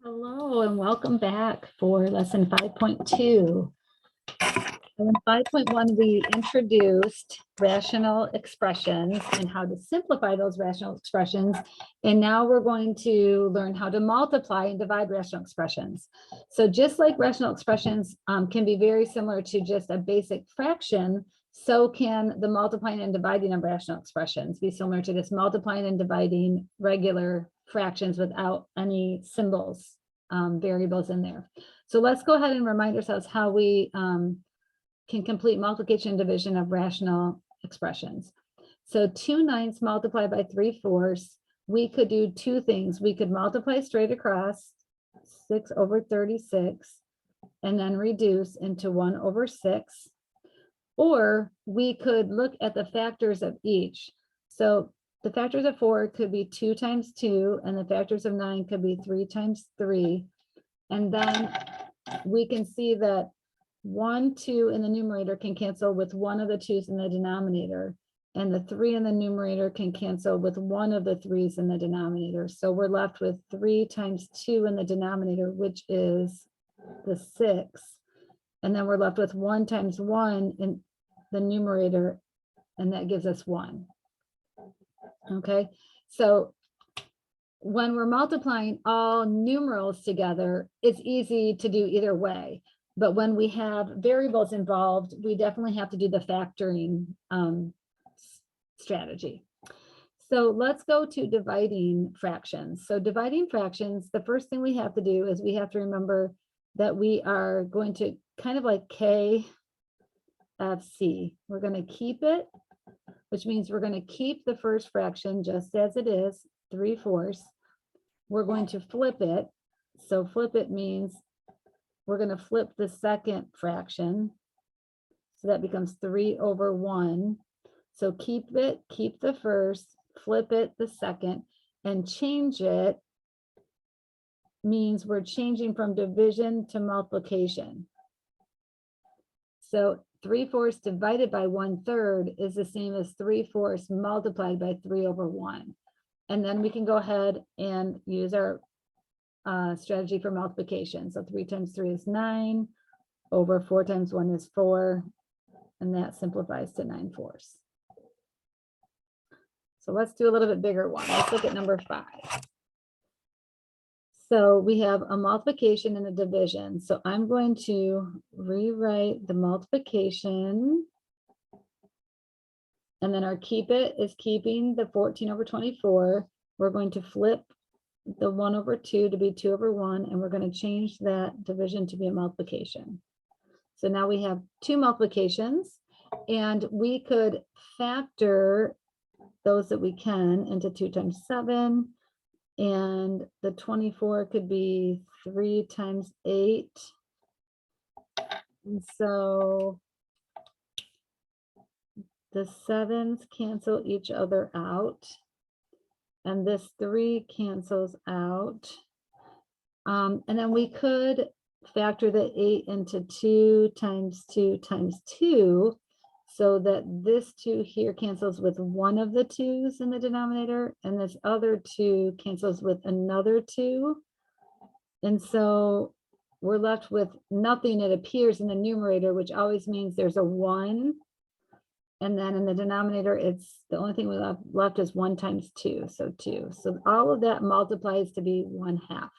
Hello and welcome back for lesson 5.2. In 5.1, we introduced rational expressions and how to simplify those rational expressions. And now we're going to learn how to multiply and divide rational expressions. So just like rational expressions can be very similar to just a basic fraction, so can the multiplying and dividing of rational expressions be similar to just multiplying and dividing regular fractions without any symbols, variables in there. So let's go ahead and remind ourselves how we can complete multiplication and division of rational expressions. So 2/9 multiplied by 3/4, we could do two things. We could multiply straight across 6/36 and then reduce into 1/6. Or we could look at the factors of each. So the factors of 4 could be 2 times 2, and the factors of 9 could be 3 times 3. And then we can see that 1, 2 in the numerator can cancel with one of the 2's in the denominator, and the 3 in the numerator can cancel with one of the 3's in the denominator. So we're left with 3 times 2 in the denominator, which is the 6. And then we're left with 1 times 1 in the numerator, and that gives us 1. Okay, so when we're multiplying all numerals together, it's easy to do either way. But when we have variables involved, we definitely have to do the factoring strategy. So let's go to dividing fractions. So dividing fractions, the first thing we have to do is we have to remember that we are going to kind of like KFC. We're going to keep it, which means we're going to keep the first fraction just as it is, 3/4. We're going to flip it. So flip it means we're going to flip the second fraction. So that becomes 3/1. So keep it, keep the first, flip it the second, and change it means we're changing from division to multiplication. So 3/4 divided by 1/3 is the same as 3/4 multiplied by 3/1. And then we can go ahead and use our strategy for multiplication. So 3 times 3 is 9, over 4 times 1 is 4, and that simplifies to 9/4. So let's do a little bit bigger one. Let's look at number 5. So we have a multiplication and a division. So I'm going to rewrite the multiplication. And then our keep it is keeping the 14/24. We're going to flip the 1/2 to be 2/1, and we're going to change that division to be a multiplication. So now we have two multiplications, and we could factor those that we can into 2 times 7, and the 24 could be 3 times 8. And so the 7's cancel each other out, and this 3 cancels out. And then we could factor the 8 into 2 times 2 times 2, so that this 2 here cancels with one of the 2's in the denominator, and this other 2 cancels with another 2. And so we're left with nothing. It appears in the numerator, which always means there's a 1. And then in the denominator, it's the only thing we left is 1 times 2, so 2. So all of that multiplies to be 1/2.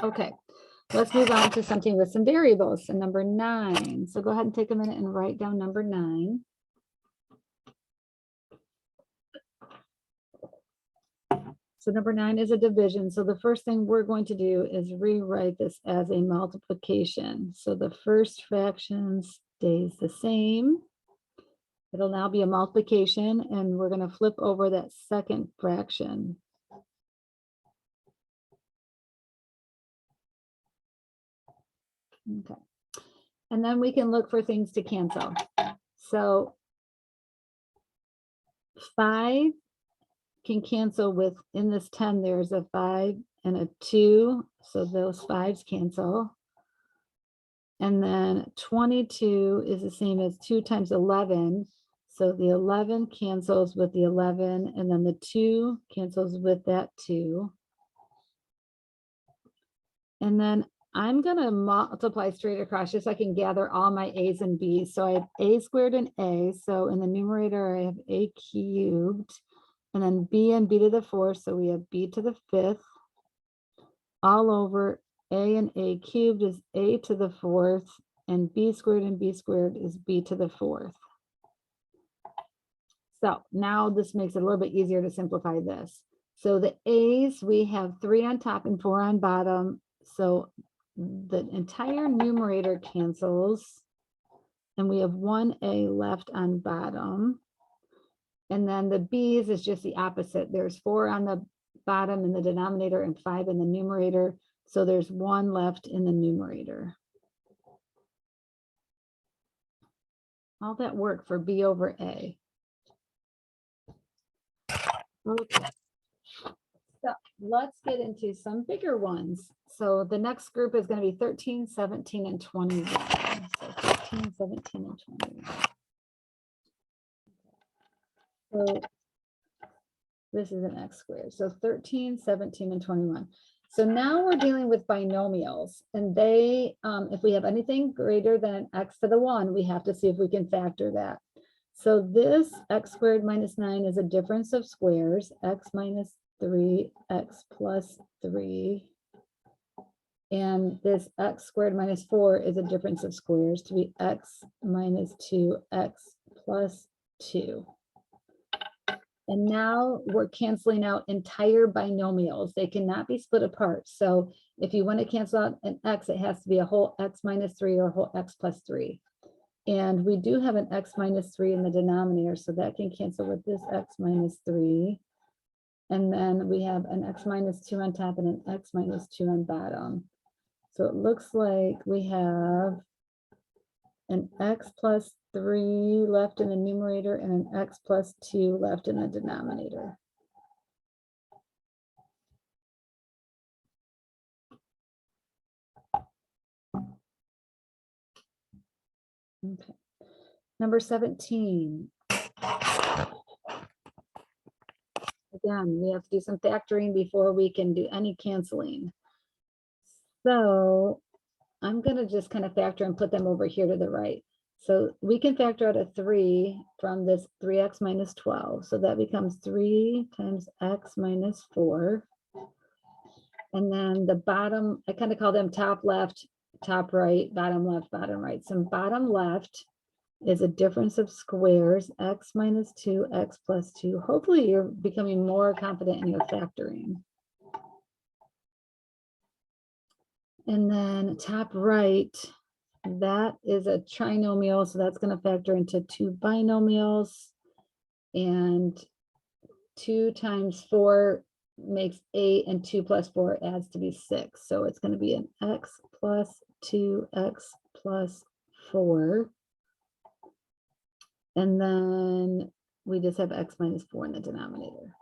Okay, let's move on to something with some variables. So number 9. So go ahead and take a minute and write down number 9. So number 9 is a division. So the first thing we're going to do is rewrite this as a multiplication. So the first fraction stays the same. It'll now be a multiplication, and we're going to flip over that second fraction. Okay. And then we can look for things to cancel. So 5 can cancel with, in this 10, there's a 5 and a 2. So those 5's cancel. And then 22 is the same as 2 times 11. So the 11 cancels with the 11, and then the 2 cancels with that 2. And then I'm going to multiply straight across just so I can gather all my A's and B's. So I have A squared and A. So in the numerator, I have A cubed, and then B and B to the 4th. So we have B to the 5th. All over A and A cubed is A to the 4th, and B squared and B squared is B to the 4th. So now this makes it a little bit easier to simplify this. So the A's, we have 3 on top and 4 on bottom. So the entire numerator cancels, and we have 1 A left on bottom. And then the B's is just the opposite. There's 4 on the bottom in the denominator and 5 in the numerator. So there's 1 left in the numerator. All that work for B over A. Okay. So let's get into some bigger ones. So the next group is going to be 13, 17, and 21. So 13, 17, and 21. So this is an x squared. So 13, 17, and 21. So now we're dealing with binomials, and they, if we have anything greater than x to the 1, we have to see if we can factor that. So this x squared minus 9 is a difference of squares, x minus 3, x plus 3. And this x squared minus 4 is a difference of squares to be x minus 2, x plus 2. And now we're canceling out entire binomials. They cannot be split apart. So if you want to cancel out an x, it has to be a whole x minus 3 or a whole x plus 3. And we do have an x minus 3 in the denominator, so that can cancel with this x minus 3. And then we have an x minus 2 on top and an x minus 2 on bottom. So it looks like we have an x plus 3 left in the numerator and an x plus 2 left in the denominator. Okay. Number 17. Again, we have to do some factoring before we can do any canceling. So I'm going to just kind of factor and put them over here to the right. So we can factor out a 3 from this 3x minus 12. So that becomes 3 times x minus 4. And then the bottom, I kind of call them top left, top right, bottom left, bottom right. So bottom left is a difference of squares, x minus 2, x plus 2. Hopefully you're becoming more confident in your factoring. And then top right, that is a trinomial, so that's going to factor into 2 binomials. And 2 times 4 makes 8, and 2 plus 4 adds to be 6. So it's going to be an x plus 2x plus 4. And then we just have x minus 4 in the denominator.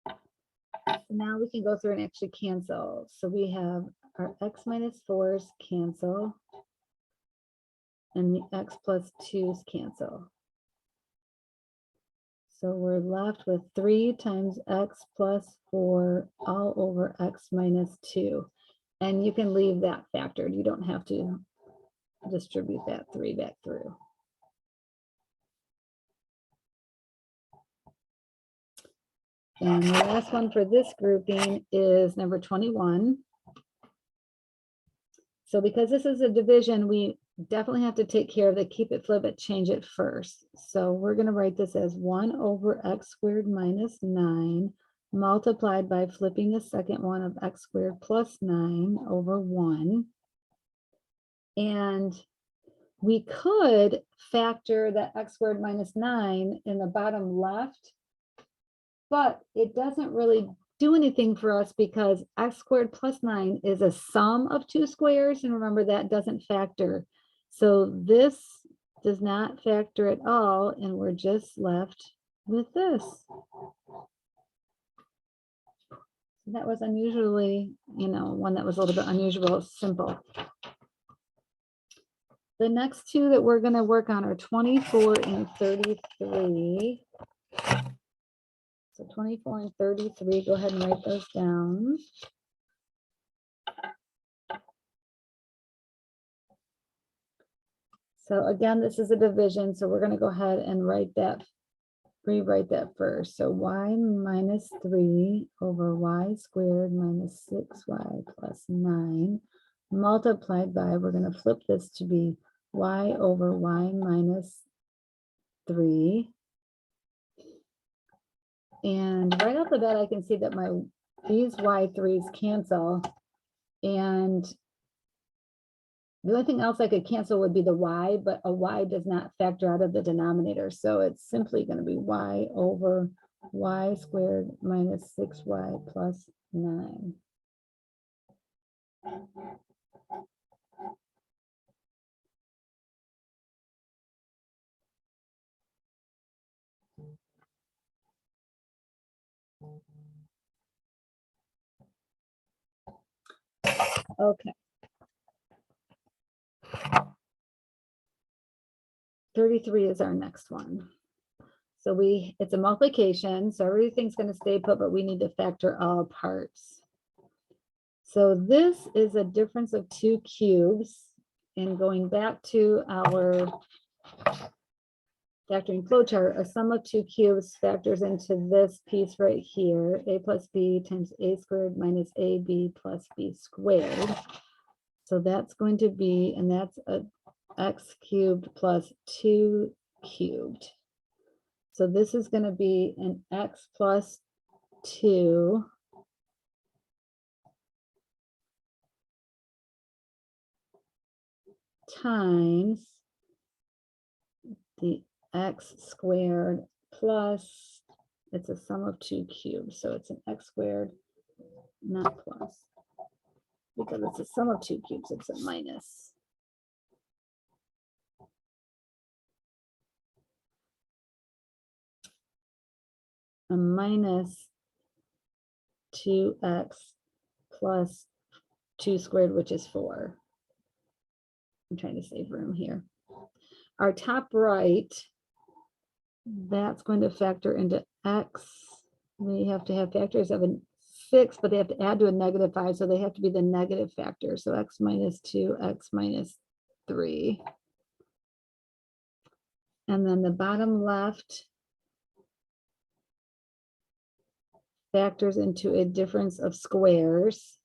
So now we can go through and actually cancel. So we have our x minus 4s cancel, and the x plus 2s cancel. So we're left with 3 times x plus 4 all over x minus 2. And you can leave that factored. You don't have to distribute that 3 back through. And the last one for this grouping is number 21. So because this is a division, we definitely have to take care of the keep it, flip it, change it first. So we're going to write this as 1 over x squared minus 9 multiplied by flipping the second one of x squared plus 9 over 1. And we could factor that x squared minus 9 in the bottom left, but it doesn't really do anything for us because x squared plus 9 is a sum of 2 squares. And remember, that doesn't factor. So this does not factor at all. And we're just left with this. That was unusually, one that was a little bit unusual, simple. The The next two that we're going to work on are 24 and 33. So 24 and 33, go ahead and write those down. So again, this is a division, so we're going to go ahead and rewrite that first. So y minus 3 over y squared minus 6y plus 9 multiplied by, we're going to flip this to be y over y minus 3. And right off the bat, I can see that these y3s cancel. And the only thing else I could cancel would be the y, but a y does not factor out of the denominator. So it's simply going to be y over y squared minus 6y plus 9. Okay. 33 is our next one. So it's a multiplication, so everything's going to stay put, but we need to factor all parts. So this is a difference of 2 cubes. And going back to our factoring flowchart, a sum of 2 cubes factors into this piece right here, a plus b times a squared minus ab plus b squared. So that's going to be, and that's a x cubed plus 2 cubed. So this is going to be an x plus 2 times the x squared plus, it's a sum of 2 cubes. So it's an x squared, not plus, because it's a sum of 2 cubes, it's a minus. A minus 2x plus 2 squared, which is 4. I'm trying to save room here. Our top right, that's going to factor into x. We have to have factors of a 6, but they have to add to a negative 5, so they have to be the negative factor. So x minus 2, x minus 3. And then the bottom left factors into a difference of squares.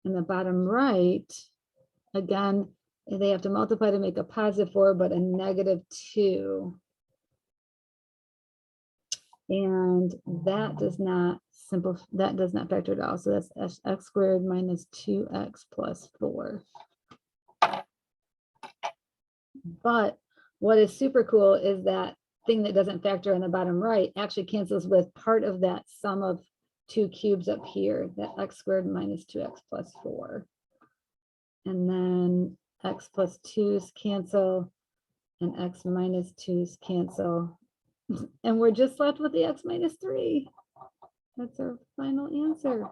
And the bottom right, again, they have to multiply to make a positive 4, but a negative 2. And that does not factor at all. So that's x squared minus 2x plus 4. But what is super cool is that thing that doesn't factor on the bottom right actually cancels with part of that sum of 2 cubes up here, that x squared minus 2x plus 4. And then x plus 2's cancel and x minus 2's cancel. And we're just left with the x minus 3. That's our final answer.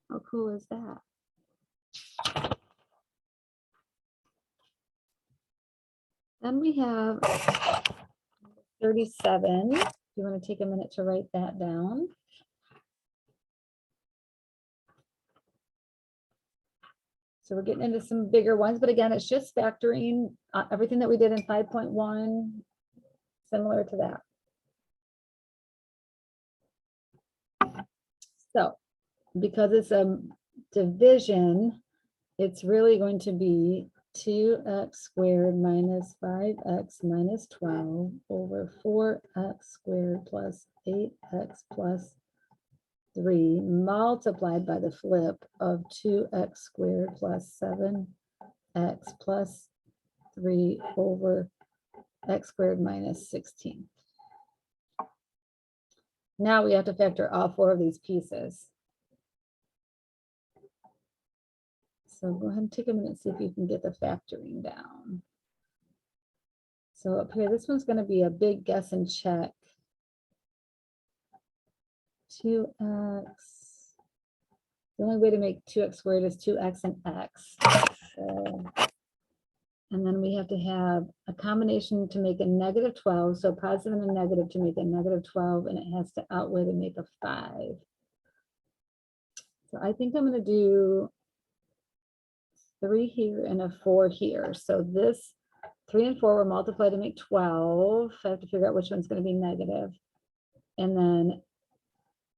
How cool is that? Then we have 37. Do you want to take a minute to write that down? So we're getting into some bigger ones, but again, it's just factoring everything that we did in 5.1, similar to that. So because it's a division, it's really going to be 2x squared minus 5x minus 12 over 4x squared plus 8x plus 3 multiplied by the flip of 2x squared plus 7x plus 3 over x squared minus 16. Now we have to factor all 4 of these pieces. So go ahead and take a minute and see if you can get the factoring down. So up here, this one's going to be a big guess and check. 2x The only way to make 2x squared is 2x and x. So, and then we have to have a combination to make a negative 12. So positive and a negative to make a negative 12, and it has to outweigh to make a 5. So I think I'm going to do 3 here and a 4 here. So this 3 and 4 will multiply to make 12. I have to figure out which one's going to be negative. And then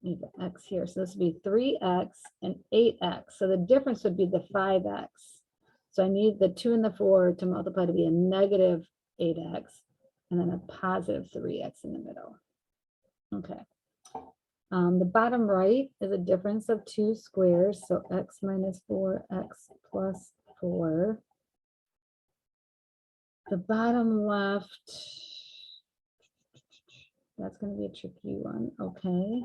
need the x here. So this would be 3x and 8x. So the difference would be the 5x. So I need the 2 and the 4 to multiply to be a negative 8x and then a positive 3x in the middle. Okay. The bottom right is a difference of 2 squares. So x minus 4x plus 4. The bottom left, that's going to be a tricky one. Okay.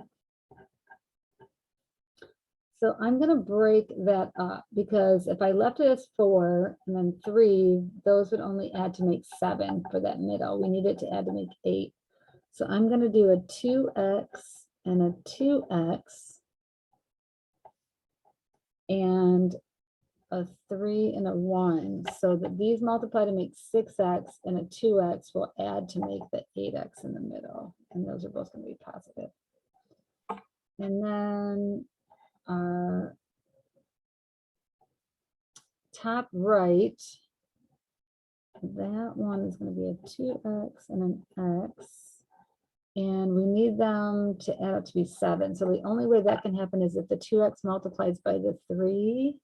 So I'm going to break that up because if I left it as 4 and then 3, those would only add to make 7 for that middle. We need it to add to make 8. So I'm going to do a 2x and a 2x and a 3 and a 1. So that these multiply to make 6x and a 2x will add to make the 8x in the middle. And those are both going to be positive. And then our top right, that one is going to be a 2x and an x. And we need them to add up to be 7. So the only way that can happen is if the 2x multiplies by the 3.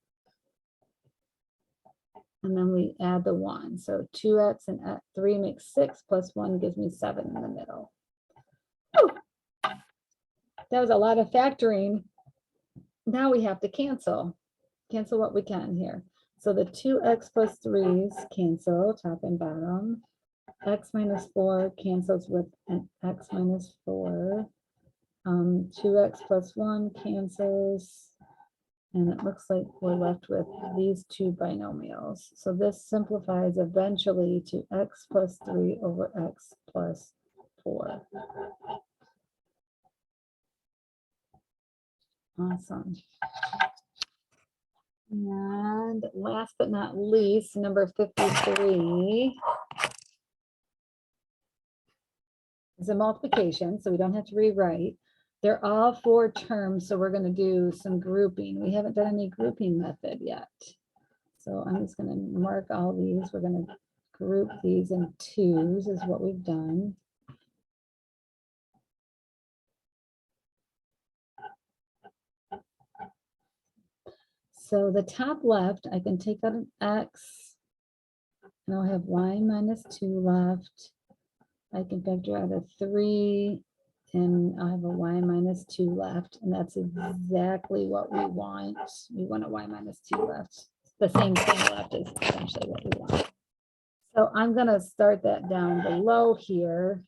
And then we add the 1. So 2x and 3 makes 6 plus 1 gives me 7 in the middle. Whew. That was a lot of factoring. Now we have to cancel what we can here. So the 2x plus 3's cancel, top and bottom. X minus 4 cancels with an x minus 4. 2x plus 1 cancels. And it looks like we're left with these 2 binomials. So this simplifies eventually to x plus 3 over x plus 4. Awesome. And last but not least, number 53 is a multiplication, so we don't have to rewrite. They're all 4 terms, so we're going to do some grouping. We haven't done any grouping method yet. So I'm just going to mark all these. We're going to group these in 2s is what we've done. So the top left, I can take out an x, and I'll have y minus 2 left. I can factor out a 3, and I'll have a y minus 2 left, and that's exactly what we want. We want a y minus 2 left. The same thing left is essentially what we want. So I'm going to start that down below here.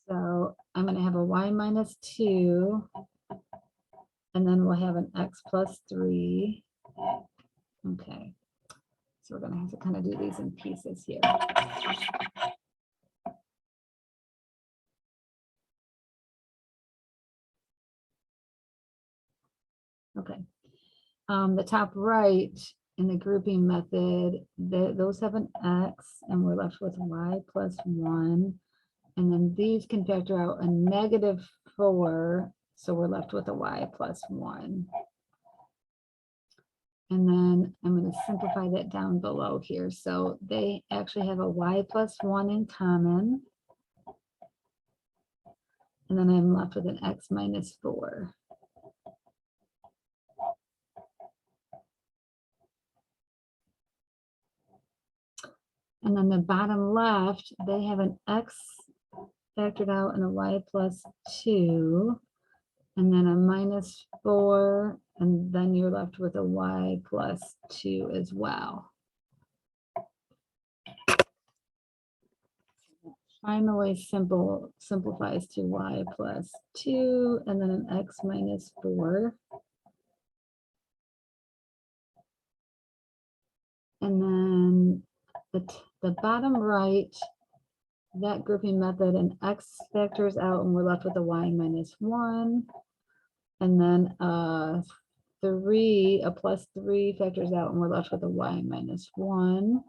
So I'm going to have a y minus 2, and then we'll have an x plus 3. Okay. So we're going to have to kind of do these in pieces here. Okay. The top right in the grouping method, those have an x, and we're left with y plus 1. And then these can factor out a negative 4, so we're left with a y plus 1. And then I'm going to simplify that down below here. So they actually have a y plus 1 in common. And then I'm left with an x minus 4. And then the bottom left, they have an x factored out and a y plus 2, and then a minus 4, and then you're left with a y plus 2 as well. Finally, simplifies to y plus 2, and then an x minus 4. And then the bottom right that grouping method and x factors out and we're left with a y minus 1. And then a plus 3 factors out and we're left with a y minus 1.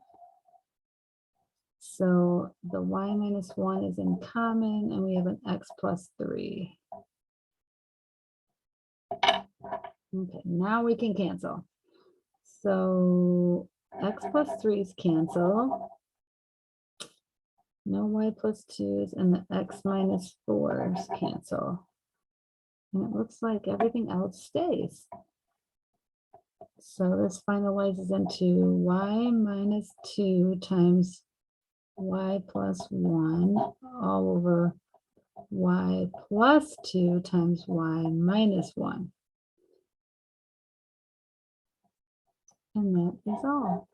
So the y minus 1 is in common and we have an x plus 3. Okay, now we can cancel. So x plus 3's cancel. No y plus 2's and the x minus 4's cancel. And it looks like everything else stays. So this finalizes into y minus 2 times y plus 1 all over y plus 2 times y minus 1. And that is all.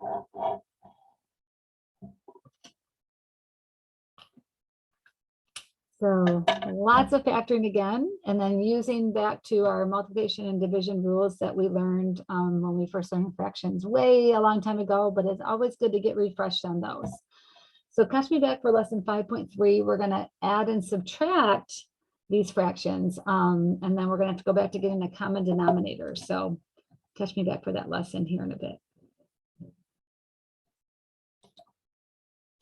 So lots of factoring again, and then using back to our multiplication and division rules that we learned when we first learned fractions way a long time ago, but it's always good to get refreshed on those. So catch me back for lesson 5.3. We're going to add and subtract these fractions, and then we're going to have to go back to getting a common denominator. So catch me back for that lesson here in a bit.